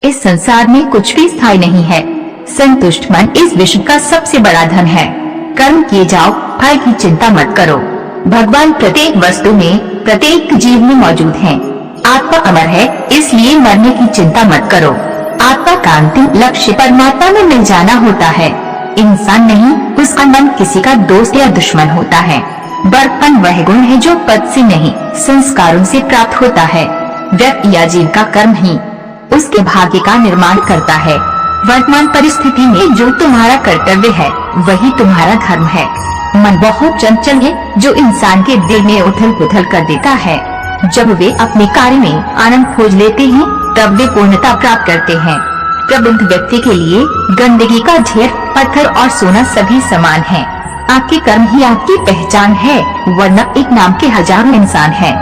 इस संसार में कुछ भी स्थायी नहीं है। संतुष्ट मन इस विश्व का सबसे बड़ा धन है। कर्म किए जाओ, फल की चिंता मत करो। भगवान प्रत्येक वस्तु में, प्रत्येक जीव में मौजूद हैं। आत्मा अमर है, इसलिए मरने की चिंता मत करो। आत्मा का अंतिम लक्ष्य परमात्मा में मिल जाना होता है। इंसान नहीं, उसका मन किसी का दोस्त या दुश्मन होता है। बड़पन वह गुण है जो पद से नहीं, संस्कारों से प्राप्त होता है। व्यक्ति या जीव का कर्म ही उसके भाग्य का निर्माण करता है। वर्तमान परिस्थिति में जो तुम्हारा कर्तव्य है वही तुम्हारा धर्म है। मन बहुत चंचल है जो इंसान के दिल में उथल पुथल कर देता है। जब वे अपने कार्य में आनंद खोज लेते हैं तब वे पूर्णता प्राप्त करते हैं। प्रबुद्ध व्यक्ति के लिए गंदगी का ढेर, पत्थर और सोना सभी समान है। आपके कर्म ही आपकी पहचान है, वरना एक नाम के हजारों इंसान हैं।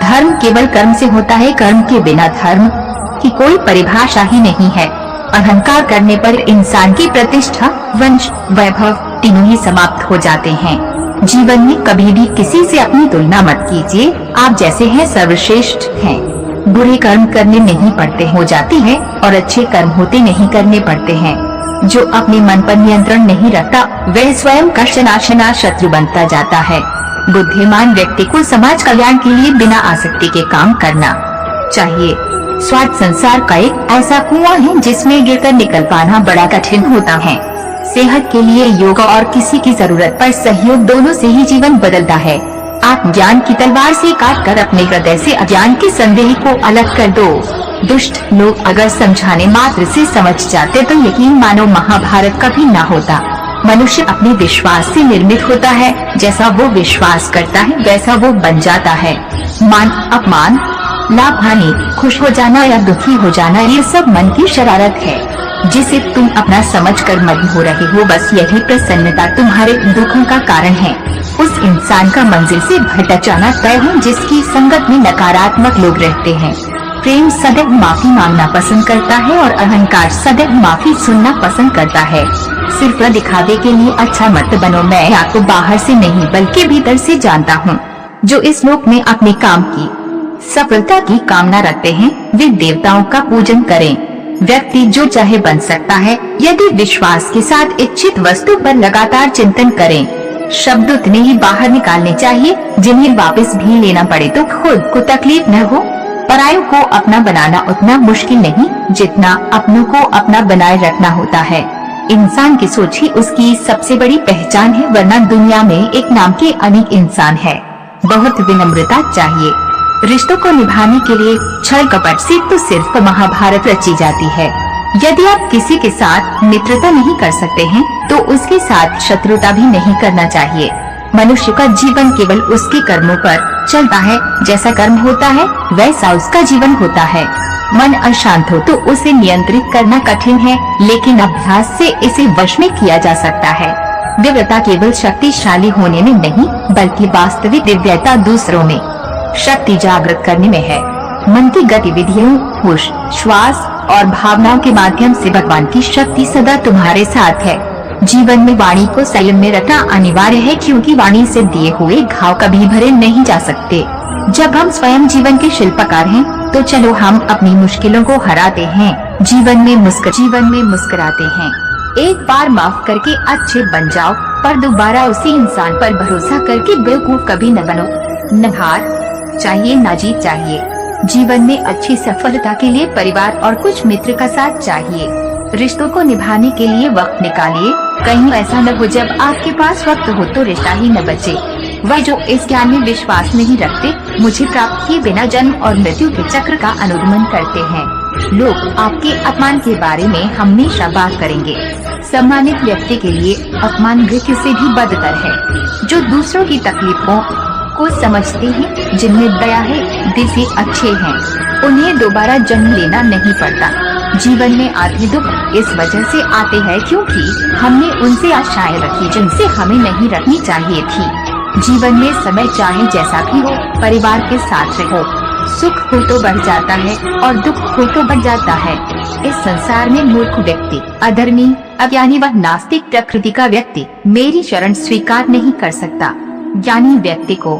धर्म केवल कर्म से होता है, कर्म के बिना धर्म की कोई परिभाषा ही नहीं है। अहंकार करने पर इंसान की प्रतिष्ठा, वंश, वैभव तीनों ही समाप्त हो जाते हैं। जीवन में कभी भी किसी से अपनी तुलना मत कीजिए। आप जैसे हैं सर्वश्रेष्ठ हैं। बुरे कर्म करने नहीं पड़ते हो जाते हैं और अच्छे कर्म होते नहीं करने पड़ते हैं। जो अपने मन पर नियंत्रण नहीं रखता वह स्वयं का शनाशना शत्रु बनता जाता है। बुद्धिमान व्यक्ति को समाज कल्याण के लिए बिना आसक्ति के काम करना चाहिए। स्वार्थ संसार का एक ऐसा कुआं है जिसमें गिरकर निकल पाना बड़ा कठिन होता है। सेहत के लिए योग और किसी की जरूरत पर सहयोग, दोनों से ही जीवन बदलता है। आप ज्ञान की तलवार से काटकर अपने हृदय से अज्ञान के संदेह को अलग कर दो। दुष्ट लोग अगर समझाने मात्र से समझ जाते तो यकीन मानो महाभारत कभी न होता। मनुष्य अपने विश्वास से निर्मित होता है। जैसा वो विश्वास करता है वैसा वो बन जाता है। मान अपमान, लाभ हानि, खुश हो जाना या दुखी हो जाना, ये सब मन की शरारत है जिसे तुम अपना समझकर मग्न हो रहे हो। बस यही प्रसन्नता तुम्हारे दुखों का कारण है। उस इंसान का मंजिल से भटक जाना तय है जिसकी संगत में नकारात्मक लोग रहते हैं। प्रेम सदैव माफी मांगना पसंद करता है और अहंकार सदैव माफी सुनना पसंद करता है। सिर्फ दिखावे के लिए अच्छा मत बनो। मैं आपको बाहर से नहीं बल्कि भीतर से जानता हूँ। जो इस लोक में अपने काम की सफलता की कामना रखते हैं वे देवताओं का पूजन करें। व्यक्ति जो चाहे बन सकता है यदि विश्वास के साथ इच्छित वस्तु पर लगातार चिंतन करें। शब्द उतने ही बाहर निकालने चाहिए जिन्हें वापस भी लेना पड़े तो खुद को तकलीफ न हो। परायों को अपना बनाना उतना मुश्किल नहीं जितना अपनों को अपना बनाए रखना होता है। इंसान की सोच ही उसकी सबसे बड़ी पहचान है, वरना दुनिया में एक नाम के अनेक इंसान है। बहुत विनम्रता चाहिए। रिश्तों को निभाने के लिए छल कपट से तो सिर्फ महाभारत रची जाती है। यदि आप किसी के साथ मित्रता नहीं कर सकते हैं तो उसके साथ शत्रुता भी नहीं करना चाहिए। मनुष्य का जीवन केवल उसके कर्मों पर चलता है। जैसा कर्म होता है वैसा उसका जीवन होता है। मन अशांत हो तो उसे नियंत्रित करना कठिन है, लेकिन अभ्यास से इसे वश में किया जा सकता है। दिव्यता केवल शक्तिशाली होने में नहीं बल्कि वास्तविक दिव्यता दूसरों में शक्ति जागृत करने में है। मन की गतिविधियों, होश, श्वास और भावनाओं के माध्यम से भगवान की शक्ति सदा तुम्हारे साथ है। जीवन में वाणी को संयम में रखना अनिवार्य है, क्योंकि वाणी से दिए हुए घाव कभी भरे नहीं जा सकते। जब हम स्वयं जीवन के शिल्पकार हैं, तो चलो हम अपनी मुश्किलों को हराते हैं। जीवन में मुस्कुराते हैं। एक बार माफ करके अच्छे बन जाओ, पर दोबारा उसी इंसान पर भरोसा करके बेवकूफ कभी न बनो। न हार चाहिए न जीत चाहिए। जीवन में अच्छी सफलता के लिए परिवार और कुछ मित्र का साथ चाहिए। रिश्तों को निभाने के लिए वक्त निकालिए। कहीं ऐसा न हो जब आपके पास वक्त हो तो रिश्ता ही न बचे। वह जो इस ज्ञान में विश्वास नहीं रखते मुझे प्राप्त किए बिना जन्म और मृत्यु के चक्र का अनुगमन करते हैं। लोग आपके अपमान के बारे में हमेशा बात करेंगे। सम्मानित व्यक्ति के लिए अपमान मृत्यु से भी बदतर है। जो दूसरों की तकलीफों को समझते हैं, जिनमें दया है, दिल से अच्छे हैं, उन्हें दोबारा जन्म लेना नहीं पड़ता। जीवन में आधे दुख इस वजह से आते हैं क्योंकि हमने उनसे आशाएं रखी जिनसे हमें नहीं रखनी चाहिए थी। जीवन में समय चाहे जैसा भी हो, परिवार के साथ रहो। सुख हो तो बढ़ जाता है और दुख हो तो बढ़ जाता है। इस संसार में मूर्ख व्यक्ति, अधर्मी, अज्ञानी व नास्तिक प्रकृति का व्यक्ति मेरी शरण स्वीकार नहीं कर सकता। ज्ञानी व्यक्ति को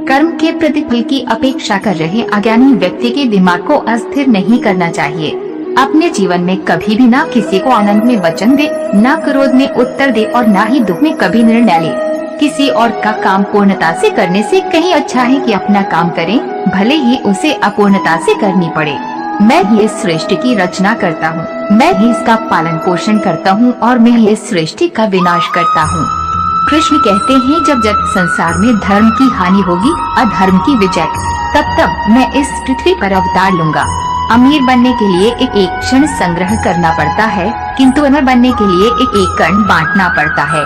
कर्म के प्रतिफल की अपेक्षा कर रहे अज्ञानी व्यक्ति के दिमाग को अस्थिर नहीं करना चाहिए। अपने जीवन में कभी भी ना किसी को आनंद में वचन दे, ना क्रोध में उत्तर दे और ना ही दुख में कभी निर्णय ले। किसी और का काम पूर्णता से करने से कहीं अच्छा है कि अपना काम करें, भले ही उसे अपूर्णता से करनी पड़े। मैं ही इस सृष्टि की रचना करता हूँ, मैं ही इसका पालन पोषण करता हूँ और मैं ही इस सृष्टि का विनाश करता हूँ। कृष्ण कहते हैं, जब जब संसार में धर्म की हानि होगी, अधर्म की विजय, तब मैं इस पृथ्वी पर अवतार लूंगा। अमीर बनने के लिए एक एक क्षण संग्रह करना पड़ता है, किंतु अमर बनने के लिए एक एक कण बांटना पड़ता है।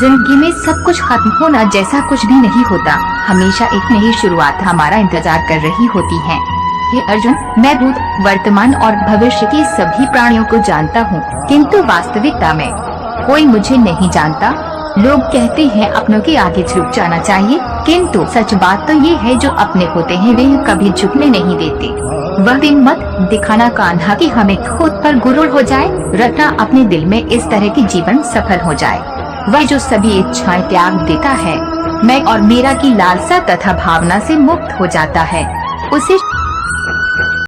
जिंदगी में सब कुछ खत्म होना जैसा कुछ भी नहीं होता, हमेशा एक नई शुरुआत हमारा इंतजार कर रही होती है। हे अर्जुन, मैं भूत, वर्तमान और भविष्य के सभी प्राणियों को जानता हूँ, किंतु वास्तविकता में कोई मुझे नहीं जानता। लोग कहते हैं अपनों के आगे झुक जाना चाहिए, किंतु सच बात तो ये है, जो अपने होते हैं वे कभी झुकने नहीं देते। वह दिन मत दिखाना कान्हा कि हमें खुद पर गुरूर हो जाए, रटना अपने दिल में इस तरह की जीवन सफल हो जाए। वह जो सभी इच्छाएं त्याग देता है, मैं और मेरा की लालसा तथा भावना से मुक्त हो जाता है, उसे